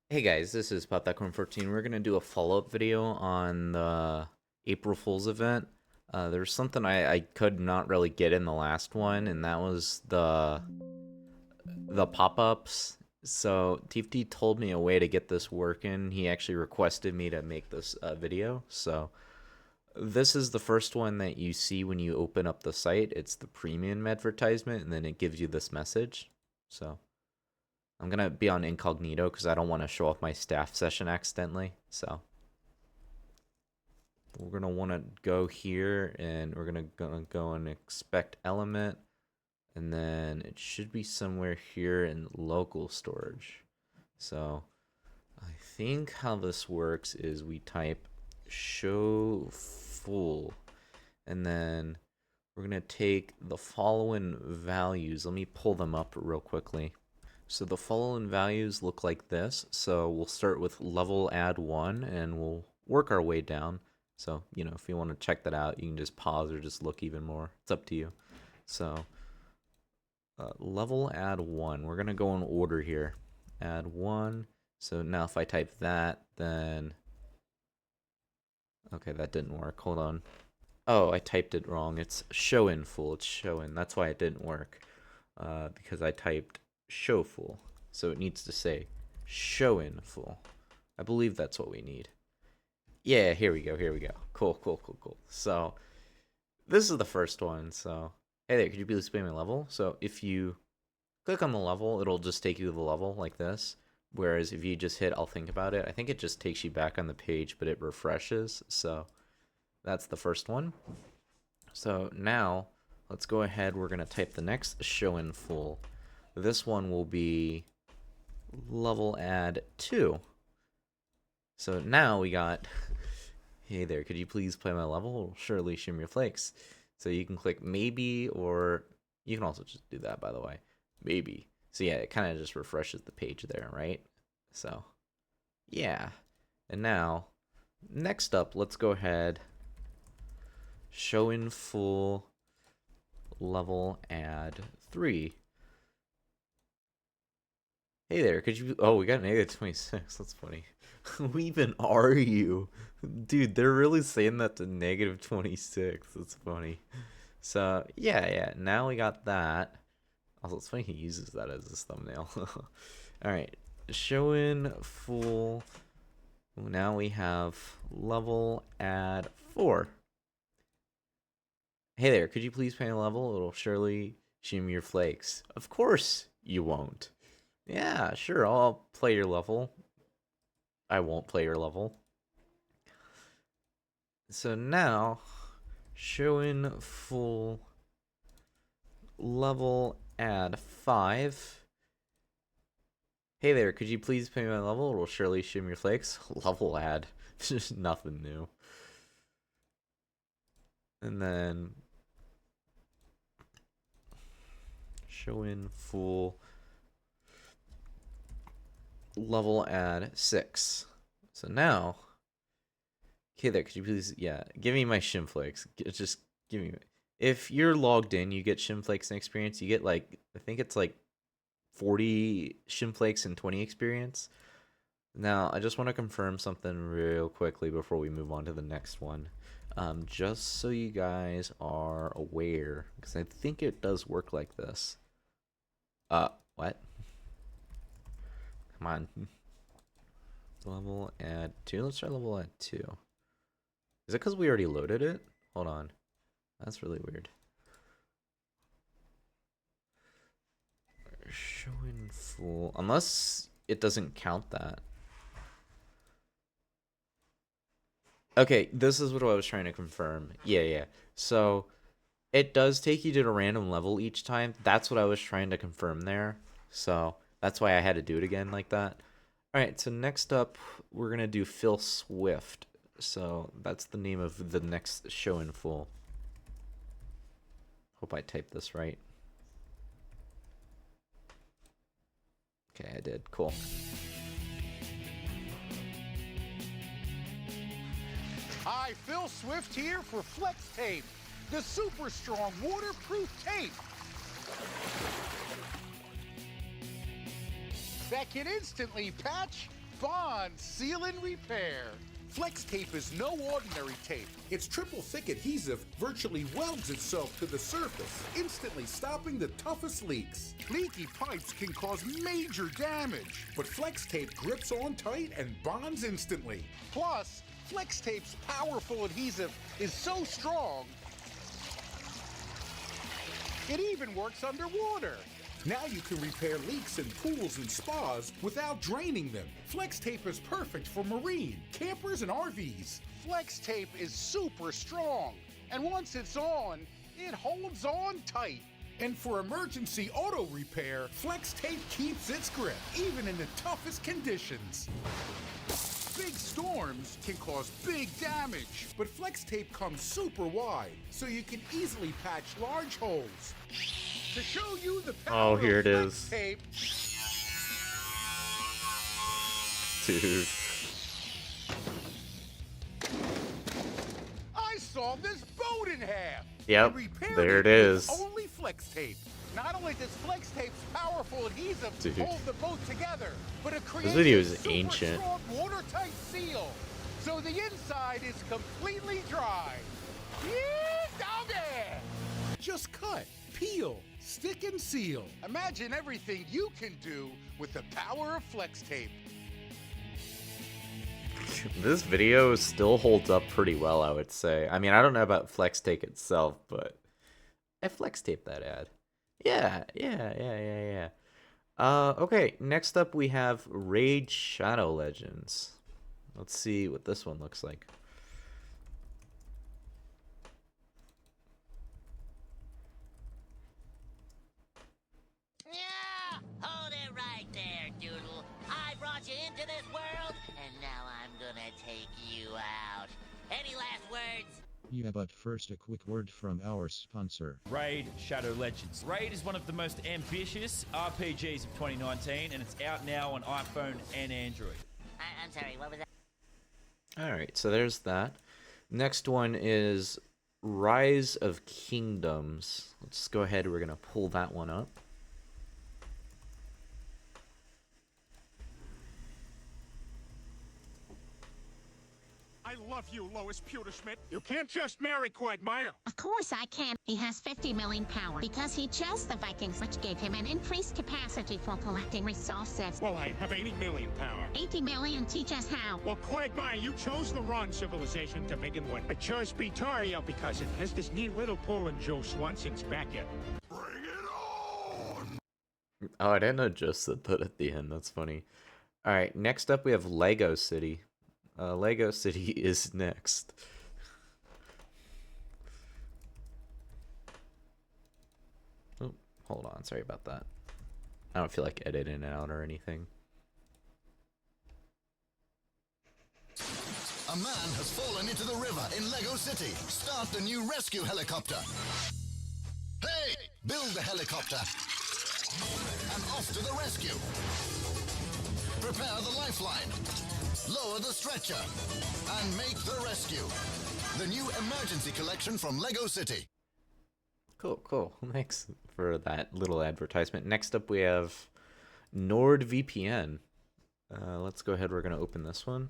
Hey guys, this is PopThatCorn14. We're gonna do a follow-up video on the April Fool's event. There's something I could not really get in the last one, and that was the pop-ups. So TFT told me a way to get this working. He actually requested me to make this video. So this is the first one that you see when you open up the site. It's the premium advertisement, and then it gives you this message. So I'm gonna be on incognito because I don't want to show off my staff session accidentally. So we're gonna want to go here and we're gonna go and expect element, and then it should be somewhere here in local storage. So I think how this works is we type show full, and then we're gonna take the following values. Let me pull them up real quickly. So the following values look like this. So we'll start with level add 1 and we'll work our way down. So, if you want to check that out, you can just pause or just look even more. It's up to you. So level add 1, we're going to go in order here. Add 1. So now if I type that, then, okay, that didn't work. Hold on. Oh, I typed it wrong. It's show in full. It's show in. That's why it didn't work. Because I typed show full. So it needs to say show in full. I believe that's what we need. Yeah, here we go. Here we go. Cool, cool, cool, cool. So this is the first one. So hey there, could you please display my level? So if you click on the level, it'll just take you to the level like this. Whereas if you just hit I'll think about it, I think it just takes you back on the page, but it refreshes. So that's the first one. So now let's go ahead. We're going to type the next show in full. This one will be level add 2. So now we got, hey there, could you please play my level? Surely shim your flakes. So you can click maybe, or you can also just do that, by the way. Maybe. So yeah, it kind of just refreshes the page there, right? So yeah. And now, next up, let's go ahead. Show in full level add 3. Hey there, could you? Oh, we got negative 26. That's funny. Who even are you? Dude, they're really saying that to negative 26. That's funny. So, yeah, now we got that. Also, it's funny he uses that as his thumbnail. Alright, showing full. Now we have level add 4. Hey there, could you please paint a level? It'll surely shim your flakes. Of course you won't. Yeah, sure, I'll play your level. I won't play your level. So now, showing full level add 5. Hey there, could you please pay my level? It will surely shim your flakes. Level add. Just nothing new. And then showing full level add 6. So now, okay there, could you please, yeah, give me my shim flakes. Just give me, if you're logged in, you get shim flakes and experience. You get like, I think it's like 40 shim flakes and 20 experience. Now, I just want to confirm something real quickly before we move on to the next one. Just so you guys are aware, because I think it does work like this. What? Come on. Level add 2. Let's try level add 2. Is it because we already loaded it? Hold on. That's really weird. Showing full. Unless it doesn't count that. Okay, this is what I was trying to confirm. Yeah. So it does take you to a random level each time. That's what I was trying to confirm there. So that's why I had to do it again like that. All right, so next up, we're going to do Phil Swift. So that's the name of the next show in full. Hope I typed this right. Okay, I did. Cool. Hi, Phil Swift here for Flex Tape, the super strong waterproof tape that can instantly patch Bond Seal and Repair. Flex tape is no ordinary tape. Its triple thick adhesive virtually welds itself to the surface, instantly stopping the toughest leaks. Leaky pipes can cause major damage. But Flex tape grips on tight and bonds instantly. Plus, Flex tape's powerful adhesive is so strong, it even works underwater. Now you can repair leaks in pools and spas without draining them. Flex tape is perfect for marine, campers, and RVs. Flex tape is super strong, and once it's on, it holds on tight. And for emergency auto repair, Flex tape keeps its grip, even in the toughest conditions. Big storms can cause big damage. But Flex tape comes super wide, so you can easily patch large holes. To show you the power Oh, here of it Flex is. tape, Dude. I saw this boat in half. Yep, And repaired there it with is. Only Flex tape. Not only does Flex tape's powerful adhesive Dude. hold the boat together, but it creates video a is super ancient. strong watertight seal, so the inside is completely dry. Yeah, doggy! Just cut, peel, stick, and seal. Imagine everything you can do with the power of Flex tape. This video still holds up pretty well, I would say. I mean, I don't know about Flex tape itself, but I Flex tape that ad. Yeah. Okay, next up we have Raid Shadow Legends. Let's see what this one looks like. Yeah, hold it right there, Doodle. I brought you into this world, and now I'm gonna take you out. Any last words? Yeah, but first a quick word from our sponsor. Raid Shadow Legends. Raid is one of the most ambitious RPGs of 2019, and it's out now on iPhone and Android. I'm sorry, what was that? Alright, so there's that. Next one is Rise of Kingdoms. Let's go ahead, we're gonna pull that one up. I love you, Lois Pewterschmidt. You can't just marry Quagmire. Of course I can. He has 50 million power because he chose the Vikings, which gave him an increased capacity for collecting resources. Well, I have 80 million power. 80 million, teach us how. Well, Quagmire, you chose the wrong civilization to begin with. I chose Bitaria because it has this neat little pool in Joe Swanson's backyard. Oh, I didn't know Joe said that at the end. That's funny. Alright, next up we have Lego City. Lego City is next. Oh, hold on. Sorry about that. I don't feel like editing it out or anything. A man has fallen into the river in Lego City. Start the new rescue helicopter. Hey! Build the helicopter. And off to the rescue. Prepare the lifeline. Lower the stretcher. And make the rescue. The new emergency collection from Lego City. Cool, cool. Thanks for that little advertisement. Next up we have NordVPN. Let's go ahead. We're going to open this one.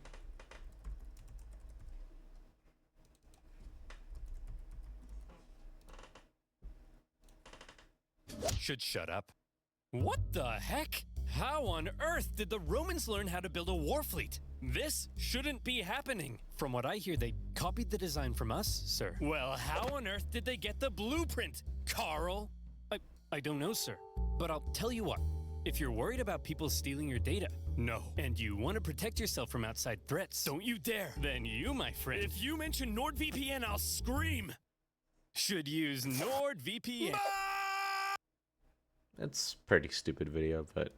Should shut up. What the heck? How on earth did the Romans learn how to build a war fleet? This shouldn't be happening. From what I hear, they copied the design from us, sir. Well, how on earth did they get the blueprint, Carl? I don't know, sir. But I'll tell you what. If you're worried about people stealing your data, no, and you want to protect yourself from outside threats, don't you dare. Then you, my friend, if you mention NordVPN, I'll scream. Should use NordVPN. It's a pretty stupid video, but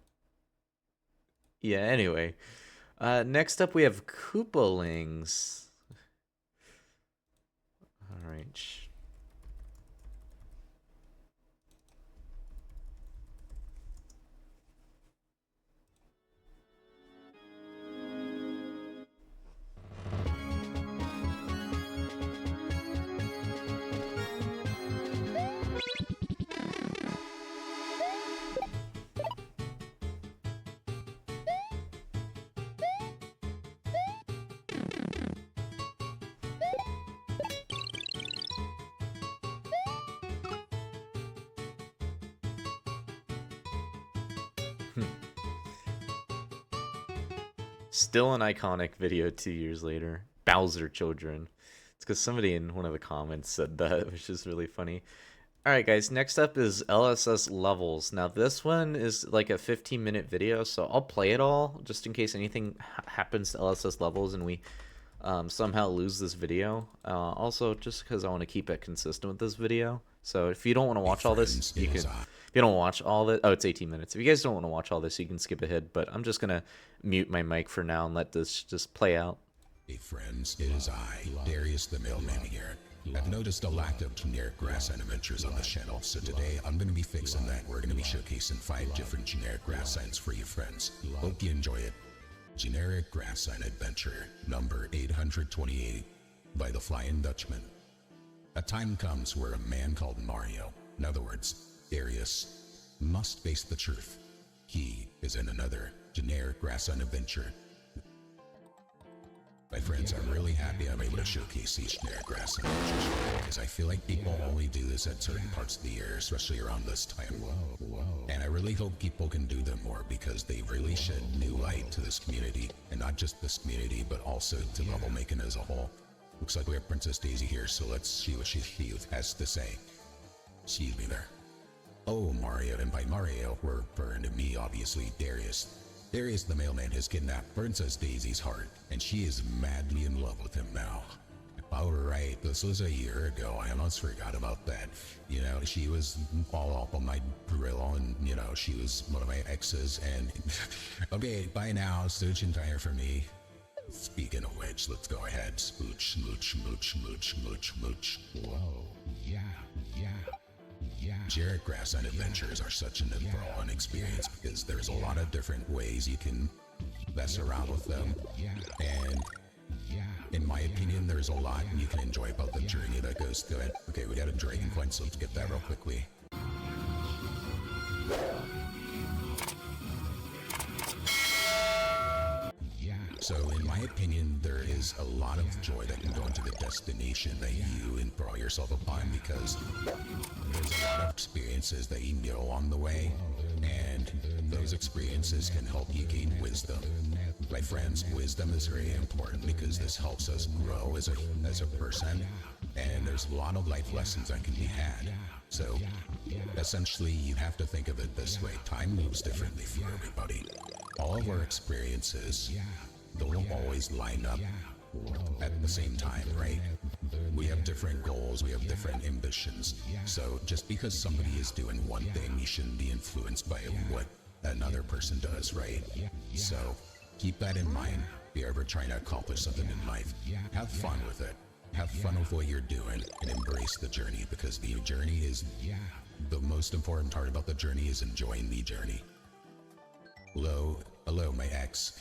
yeah, anyway. Next up we have Koopalings. Alright. Still an iconic video 2 years later. Bowser Children. It's because somebody in one of the comments said that, which is really funny. Alright guys, next up is LSS Levels. Now this one is like a 15-minute video, so I'll play it all just in case anything happens to LSS Levels and we somehow lose this video. Also, just because I want to keep it consistent with this video. So if you don't want to watch all this, you can... If you don't watch all this... Oh, it's 18 minutes. If you guys don't want to watch all this, you can skip ahead. But I'm just going to mute my mic for now and let this just play out. Hey friends, it is I, Darius the Mailman here. I've noticed a lack of generic grass sign adventures on this channel, so today I'm going to be fixing that. We're going to be showcasing 5 different generic grass signs for you friends. Hope you enjoy it. Generic Grass Sign Adventure, number 828, by the Flying Dutchman. A time comes where a man called Mario, in other words, Darius, must face the truth. He is in another generic grass sign adventure. My friends, I'm really happy I'm able to showcase these generic grass sign adventures because I feel like people only do this at certain parts of the year, especially around this time. And I really hope people can do them more because they really shed new light to this community, and not just this community, but also to level making as a whole. Looks like we have Princess Daisy here, so let's see what she has to say. Excuse me there. Oh, Mario, and by Mario, we're referring to me, obviously, Darius. Darius the Mailman has kidnapped Princess Daisy's heart, and she is madly in love with him now. Alright, this was a year ago, I almost forgot about that. You know, she was all up on my grill, and, you know, she was one of my exes, and... Okay, bye now, Stooch and Tire for me. Speaking of which, let's go ahead. Smooch, smooch, smooch, smooch, smooch, smooch. Whoa, yeah. Generic Grass Sign Adventures are such an enthralling experience because there's a lot of different ways you can mess around with them. And in my opinion, there's a lot you can enjoy about the journey that goes through it. Okay, we got a Dragon Coin, so let's get that real quickly. So in my opinion, there is a lot of joy that can go into the destination that you enthrall yourself upon because there's a lot of experiences that you can get along the way, and those experiences can help you gain wisdom. My friends, wisdom is very important because this helps us grow as a person, and there's a lot of life lessons that can be had. So essentially, you have to think of it this way. Time moves differently for everybody. All of our experiences don't always line up at the same time, right? We have different goals, we have different ambitions. So just because somebody is doing one thing, you shouldn't be influenced by what another person does, right? So keep that in mind if you're ever trying to accomplish something in life. Have fun with it. Have fun with what you're doing and embrace the journey, because the journey is the most important part about the journey is enjoying the journey. Hello, my ex.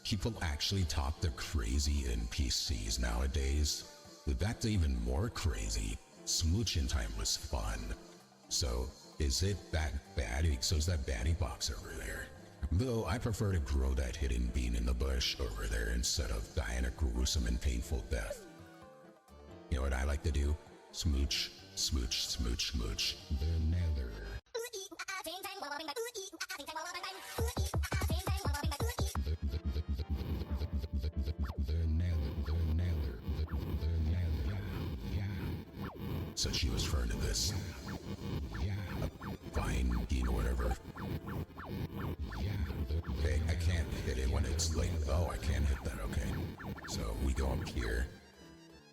People actually talk to crazy NPCs nowadays. That's even more crazy. Smooching time was fun. So, is it that bad? So is that baddie box over there? Though I prefer to grow that hidden bean in the bush over there instead of dying a gruesome and painful death. You know what I like to do? Smooch, smooch, smooch, smooch. The nether. So she was referring to this. Fine, you know, whatever. Okay, I can't hit it when it's like, oh, I can't hit that, okay. So we go up here.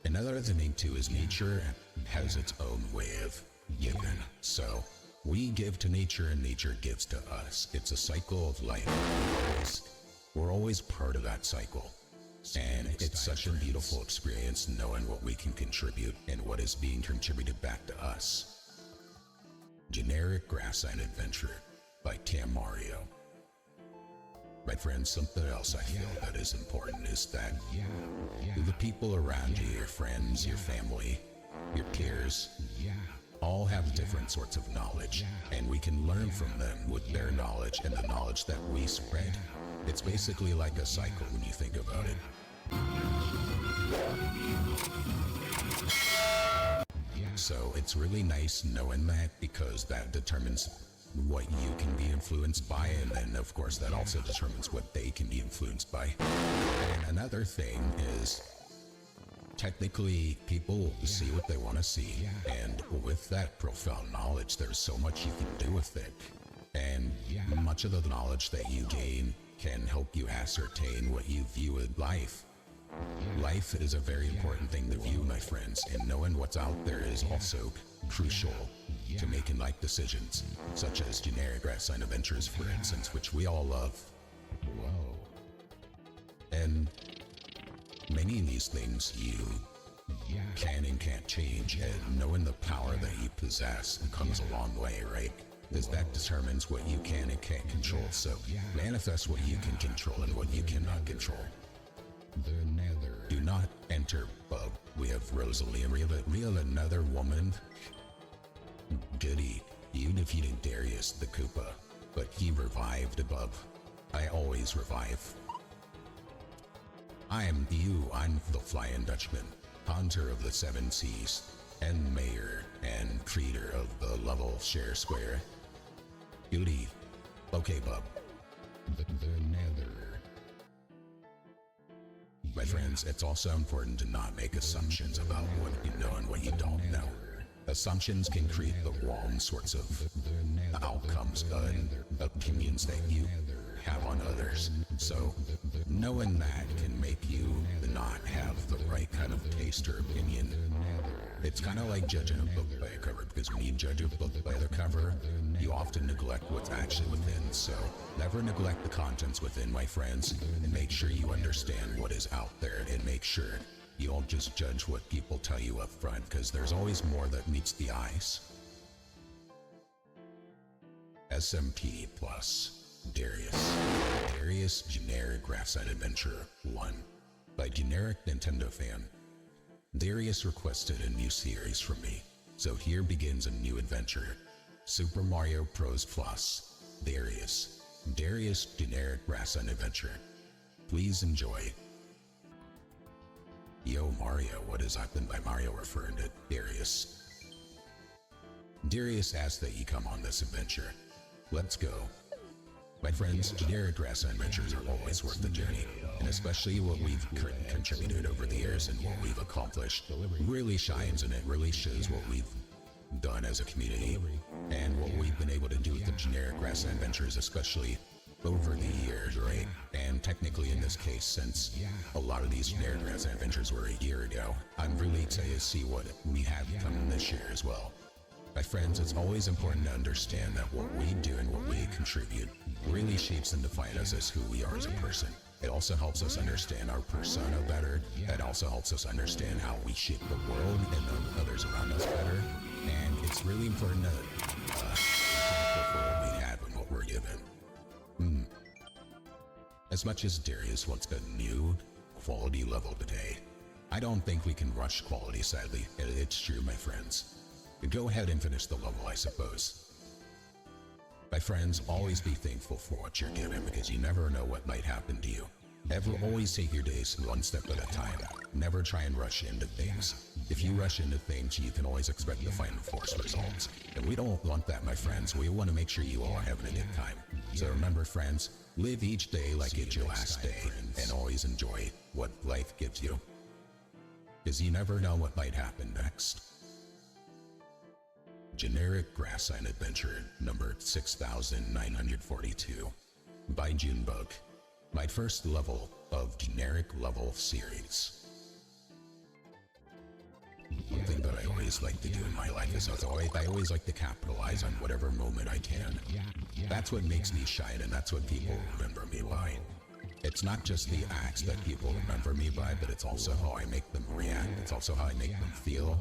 Another thing too is nature has its own way of giving. So we give to nature and nature gives to us. It's a cycle of life. We're always part of that cycle. And it's such a beautiful experience knowing what we can contribute and what is being contributed back to us. Generic Grass Sign Adventure by Cam Mario. My friends, something else I feel that is important is that the people around you, your friends, your family, your peers, all have different sorts of knowledge, and we can learn from them with their knowledge and the knowledge that we spread. It's basically like a cycle when you think about it. So it's really nice knowing that, because that determines what you can be influenced by, and then of course that also determines what they can be influenced by. And another thing is, technically, people see what they want to see, and with that profound knowledge, there's so much you can do with it. And much of the knowledge that you gain can help you ascertain what you view in life. Life is a very important thing to view, my friends, and knowing what's out there is also crucial to making life decisions, such as generic grass-sign adventures, for instance, which we all love. Whoa. And many of these things you can and can't change, and knowing the power that you possess comes a long way, right? Because that determines what you can and can't control. So manifest what you can control and what you cannot control. Do not enter Bub. We have Rosalie. Real another woman. Goody. You defeated Darius the Koopa, but he revived Bub. I always revive. I'm the Flying Dutchman, Haunter of the Seven Seas, and Mayor and creator of the level Share Square. Goody. Okay, Bub. The Nether. My friends, it's also important to not make assumptions about what you know and what you don't know. Assumptions can create the wrong sorts of outcomes and opinions that you have on others. So, knowing that can make you not have the right kind of taste or opinion. It's kind of like judging a book by a cover, because when you judge a book by the cover, you often neglect what's actually within. So, never neglect the contents within, my friends, and make sure you understand what is out there, and make sure you don't just judge what people tell you up front, because there's always more that meets the eyes. SMP Plus. Darius Generic Grass-Sign Adventure 1 by Generic Nintendo Fan. Darius requested a new series from me, so here begins a new adventure. Super Mario Bros. Plus. Darius Generic Grass-Sign Adventure. Please enjoy. Yo Mario, what is happened by Mario referring to Darius? Darius asked that you come on this adventure. Let's go. My friends, generic grass-sign adventures are always worth the journey, and especially what we've contributed over the years and what we've accomplished really shines, and it really shows what we've done as a community and what we've been able to do with the generic grass-sign adventures, especially over the years, right? And technically in this case, since a lot of these generic grass-sign adventures were a year ago, I'm really excited to see what we have coming this year as well. My friends, it's always important to understand that what we do and what we contribute really shapes and defines us as who we are as a person. It also helps us understand our persona better. It also helps us understand how we shape the world and the others around us better. And it's really important to be thankful for what we have and what we're given. As much as Darius wants a new quality level today, I don't think we can rush quality, sadly. It's true, my friends. Go ahead and finish the level, I suppose. My friends, always be thankful for what you're given, because you never know what might happen to you. Always take your days one step at a time. Never try and rush into things. If you rush into things, you can always expect to find forced results. And we don't want that, my friends. We want to make sure you all are having a good time. So remember, friends, live each day like it's your last day, and always enjoy what life gives you, because you never know what might happen next. Generic Grass-Sign Adventure number 6942 by Junebug, my first level of generic level series. One thing that I always like to do in my life is I always like to capitalize on whatever moment I can. That's what makes me shine, and that's what people remember me by. It's not just the acts that people remember me by, but it's also how I make them react. It's also how I make them feel,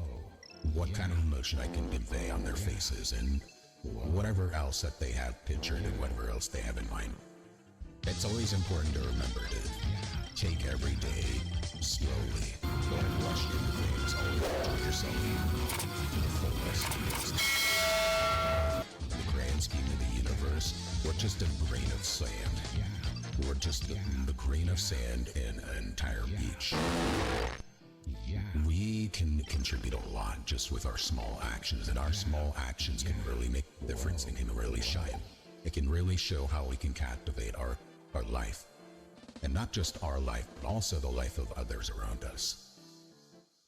what kind of emotion I can convey on their faces, and whatever else that they have pictured and whatever else they have in mind. It's always important to remember to take every day slowly. Don't rush into things. Always enjoy yourself to the fullest. In the grand scheme of the universe, we're just a grain of sand. We're just the grain of sand in an entire beach. We we can contribute a lot just with our small actions, and our small actions can really make a difference and can really shine. It can really show how we can captivate our life. And not just our life, but also the life of others around us.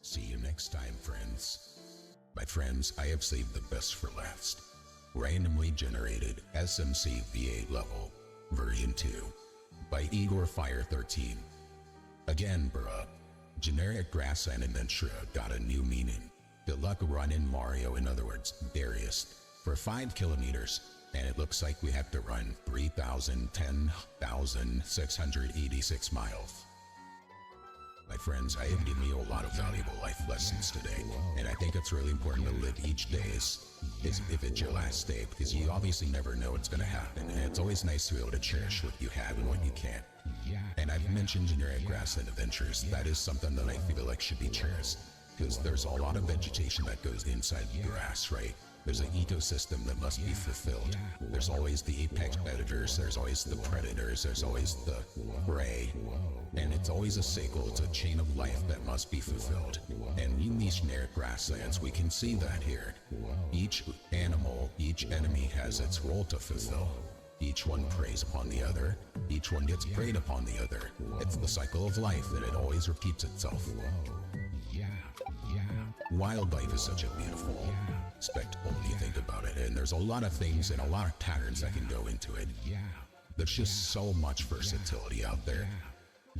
See you next time, friends. My friends, I have saved the best for last. Randomly generated SMC V8 level, version 2, by Igor Fire 13. Again, bruh, generic grassland adventure got a new meaning. Good luck running Mario, in other words, Darius, for 5 kilometers, and it looks like we have to run 10,686 miles. My friends, I have given you a lot of valuable life lessons today, and I think it's really important to live each day as if it's your last day, because you obviously never know what's going to happen, and it's always nice to be able to cherish what you have and what you can't. And I've mentioned generic grassland adventures. That is something that I feel like should be cherished, because there's a lot of vegetation that goes inside the grass, right? There's an ecosystem that must be fulfilled. There's always the apex predators, there's always the predators, there's always the prey. And it's always a cycle, it's a chain of life that must be fulfilled. And in these generic grasslands, we can see that here. Each animal, each enemy has its role to fulfill. Each one preys upon the other, each one gets preyed upon the other. It's the cycle of life, and it always repeats itself. Wildlife is such a beautiful spectacle when you think about it, and there's a lot of things and a lot of patterns that can go into it. There's just so much versatility out there.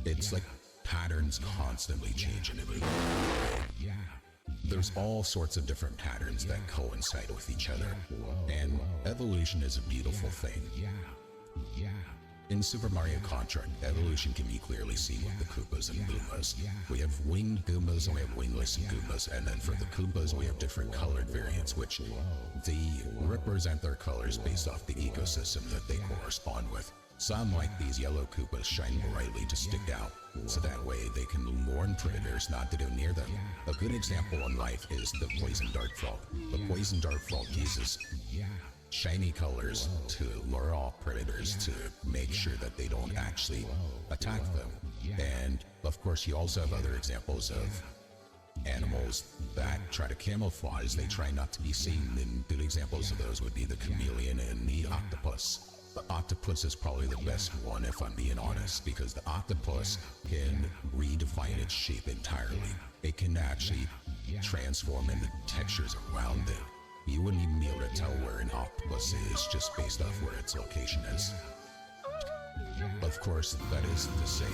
It's like patterns constantly change and evolve. There's all sorts of different patterns that coincide with each other, and evolution is a beautiful thing. In Super Mario Contra, evolution can be clearly seen with the Koopas and Goombas. We have winged Goombas and we have wingless Goombas, and then for the Koopas we have different colored variants, which they represent their colors based off the ecosystem that they correspond with. Some, like these yellow Koopas, shine brightly to stick out, so that way they can warn predators not to go near them. A good example in life is the poison dart frog. The poison dart frog uses shiny colors to lure off predators to make sure that they don't actually attack them. And of course you also have other examples of animals that try to camouflage. They try not to be seen, and good examples of those would be the chameleon and the octopus. The octopus is probably the best one, if I'm being honest, because the octopus can redefine its shape entirely. It can actually transform into textures around it. You wouldn't even be able to tell where an octopus is just based off where its location is. Of course, that is to say,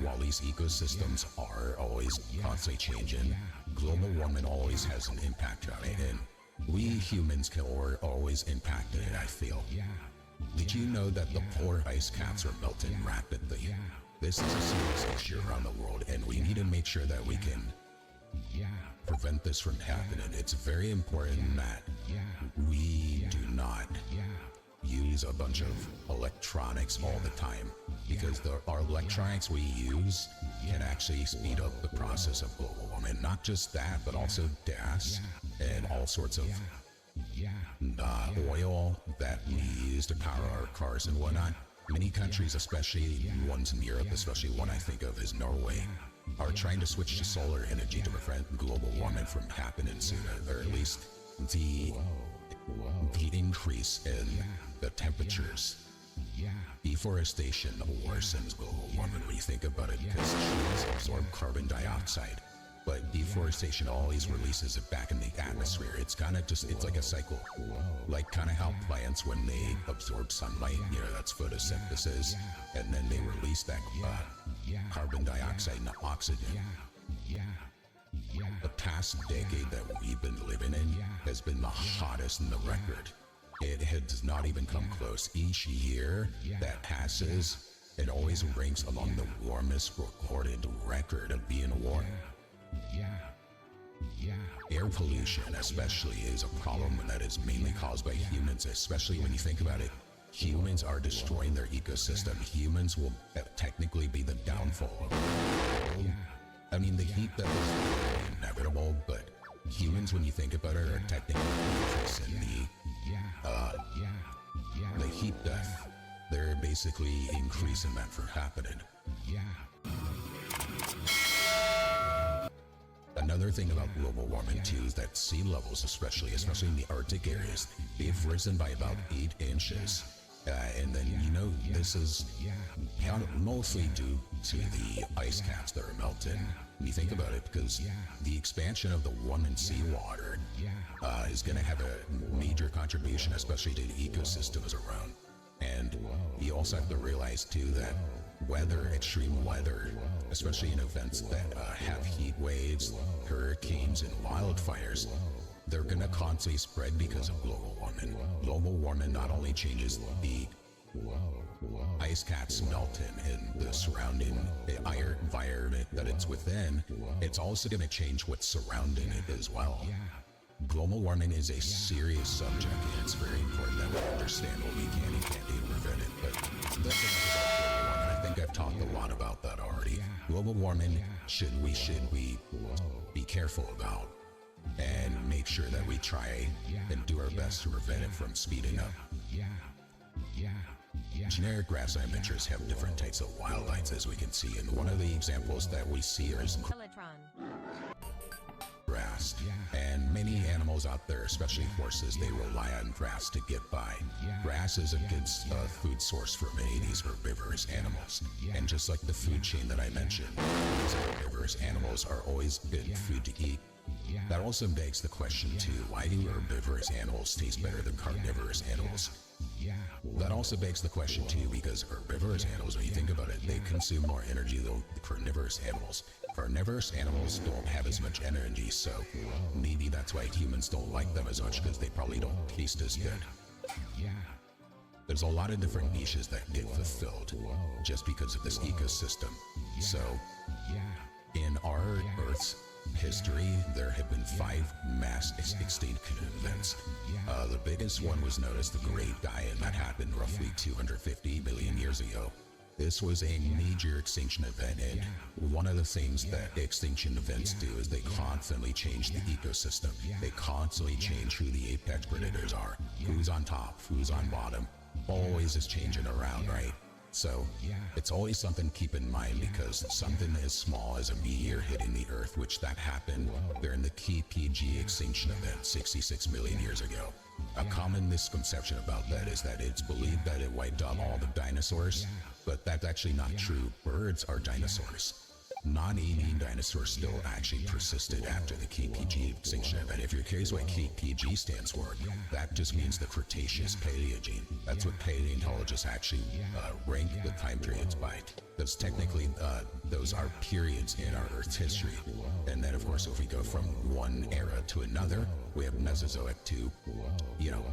while these ecosystems are always constantly changing, global warming always has an impact on it, and we humans are always impacted it, I feel. Did you know that the polar ice caps are melting rapidly? This is a serious issue around the world, and we need to make sure that we can prevent this from happening. It's very important that we do not use a bunch of electronics all the time, because our electronics we use can actually speed up the process of global warming. Not just that, but also gas and all sorts of oil that we use to power our cars and whatnot. Many countries, especially ones in Europe, especially one I think of is Norway, are trying to switch to solar energy to prevent global warming from happening sooner, or at least the increase in the temperatures. Deforestation worsens global warming when you think about it, because trees absorb carbon dioxide, but deforestation always releases it back in the atmosphere. It's kind of just, it's like a cycle. Like kind of how plants, when they absorb sunlight, that's photosynthesis, and then they release that carbon dioxide and oxygen. The past decade that we've been living in has been the hottest in the record. It has not even come close. Each year that passes, it always ranks among the warmest recorded record of being warm. Air pollution especially is a problem that is mainly caused by humans, especially when you think about it. Humans are destroying their ecosystem. Humans will technically be the downfall of the world. I mean, the heat that is inevitable, but humans, when you think about it, are technically in the heat death. They're basically increasing that from happening. Another thing about global warming too is that sea levels, especially in the Arctic areas, they've risen by about 8 inches. And then, this is mostly due to the ice caps that are melting. When you think about it, because the expansion of the warming seawater is going to have a major contribution, especially to the ecosystems around. And you also have to realize too that extreme weather, especially in events that have heat waves, hurricanes, and wildfires, they're going to constantly spread because of global warming. Global warming not only changes the ice caps melting in the surrounding environment that it's within, it's also going to change what's surrounding it as well. Global warming is a serious subject, and it's very important that we understand what we can and can't do to prevent it. But that's enough about global warming. I think I've talked a lot about that already. Global warming should we be careful about and make sure that we try and do our best to prevent it from speeding up. Generic grassland ventures have different types of wildlife, as we can see, and one of the examples that we see is grass. And many animals out there, especially horses, they rely on grass to get by. Grass is a good food source for many of these herbivorous animals. And just like the food chain that I mentioned, these herbivorous animals are always good food to eat. That also begs the question too, why do herbivorous animals taste better than carnivorous animals? That also begs the question too, because herbivorous animals, when you think about it, they consume more energy than the carnivorous animals. Carnivorous animals don't have as much energy, so maybe that's why humans don't like them as much, because they probably don't taste as good. There's a lot of different niches that get fulfilled just because of this ecosystem. So, in our Earth's history, there have been 5 mass extinction events. The biggest one was known as the Great Die-In, that happened roughly 250 million years ago. This was a major extinction event, and one of the things that extinction events do is they constantly change the ecosystem. They constantly change who the apex predators are, who's on top, who's on bottom. Always is changing around, right? So it's always something to keep in mind, because something as small as a meteor hitting the Earth, which that happened during the KPG extinction event 66 million years ago. A common misconception about that is that it's believed that it wiped out all the dinosaurs, but that's actually not true. Birds are dinosaurs. Non-avian dinosaurs still actually persisted after the KPG extinction event. If you're curious what KPG stands for, that just means the Cretaceous Paleogene. That's what paleontologists actually rank the time periods by. Because technically, those are periods in our Earth's history. And then, of course, if we go from one era to another, we have Mesozoic to,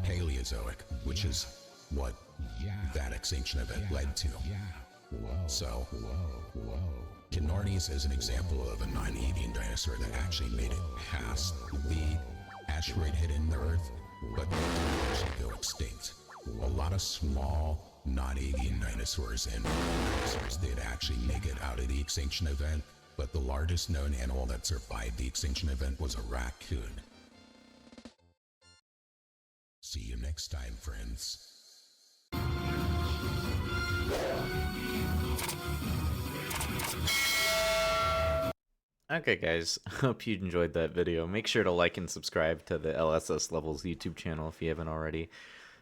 Paleozoic, which is what that extinction event led to. So, Canornis is an example of a non-avian dinosaur that actually made it past the asteroid hitting the Earth, but they didn't actually go extinct. A lot of small non-avian dinosaurs and dinosaurs did actually make it out of the extinction event, but the largest known animal that survived the extinction event was a raccoon. See you next time, friends. Okay guys, hope you enjoyed that video. Make sure to like and subscribe to the LSS Levels YouTube channel if you haven't already.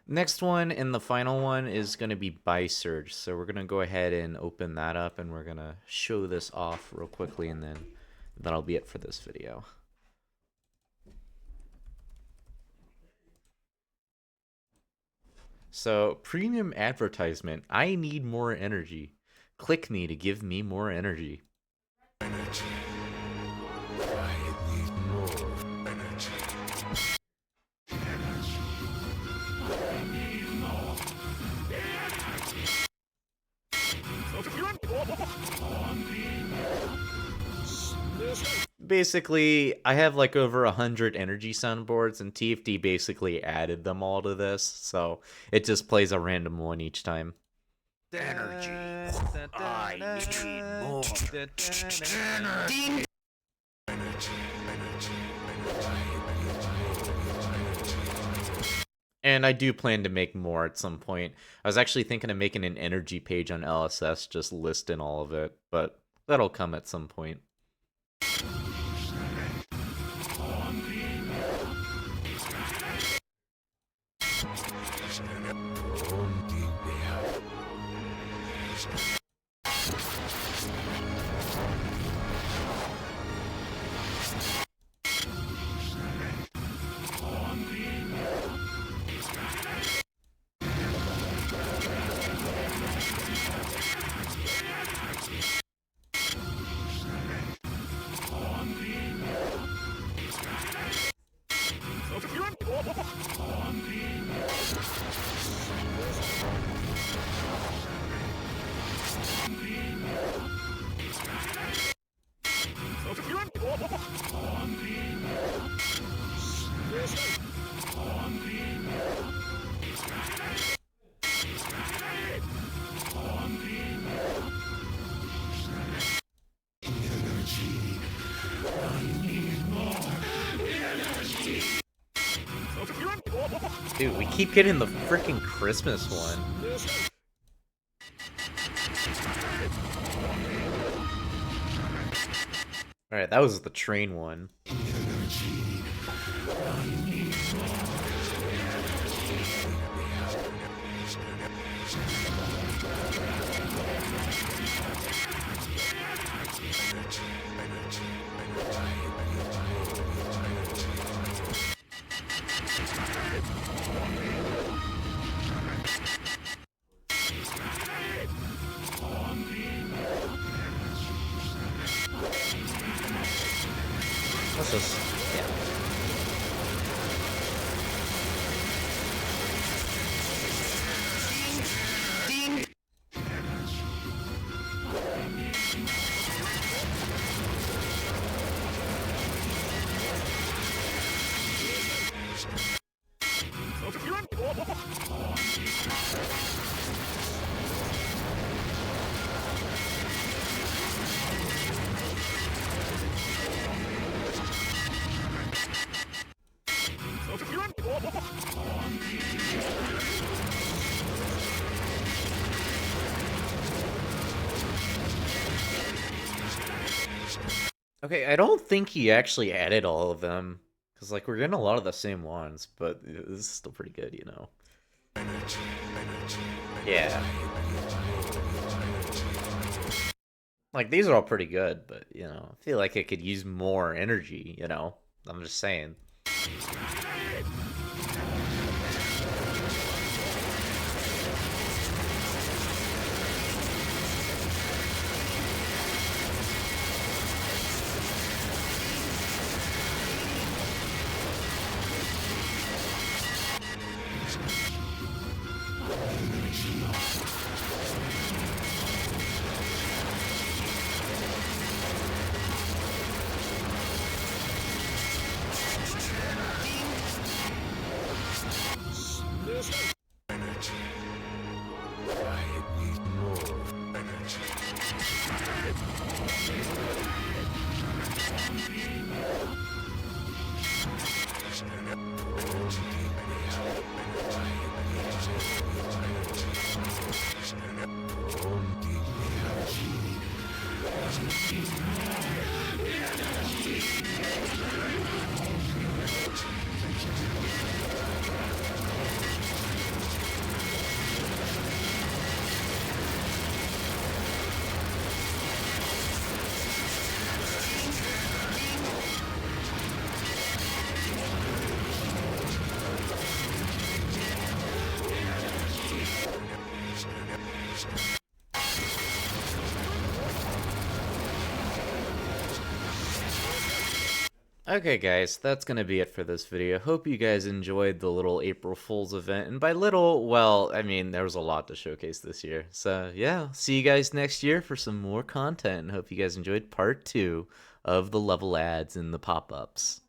Next one and the final one is going to be Bi-Surge. So we're going to go ahead and open that up, and we're going to show this off real quickly, and then that'll be it for this video. So, premium advertisement. I need more energy. Click me to give me more energy. Energy. I need more energy. Energy. I need more energy. Basically, I have like over 100 energy soundboards, and TFT basically added them all to this, so it just plays a random one each time. Energy. I need more. Energy. And I do plan to make more at some point. I was actually thinking of making an energy page on LSS, just listing all of it, but that'll come at some point. Dude, we keep getting the freaking Christmas one. Alright, that was the train one. What's this? Yeah. Okay, I don't think he actually added all of them. Because, like, we're getting a lot of the same ones, but this is still pretty good, you know? Yeah. Like, these are all pretty good, but, you know, I feel like it could use more energy, you know? I'm just saying. Okay guys, that's gonna be it for this video. Hope you guys enjoyed the little April Fool's event, and by little, well, I mean, there was a lot to showcase this year. So yeah, see you guys next year for some more content, and hope you guys enjoyed part 2 of the level ads and the pop-ups.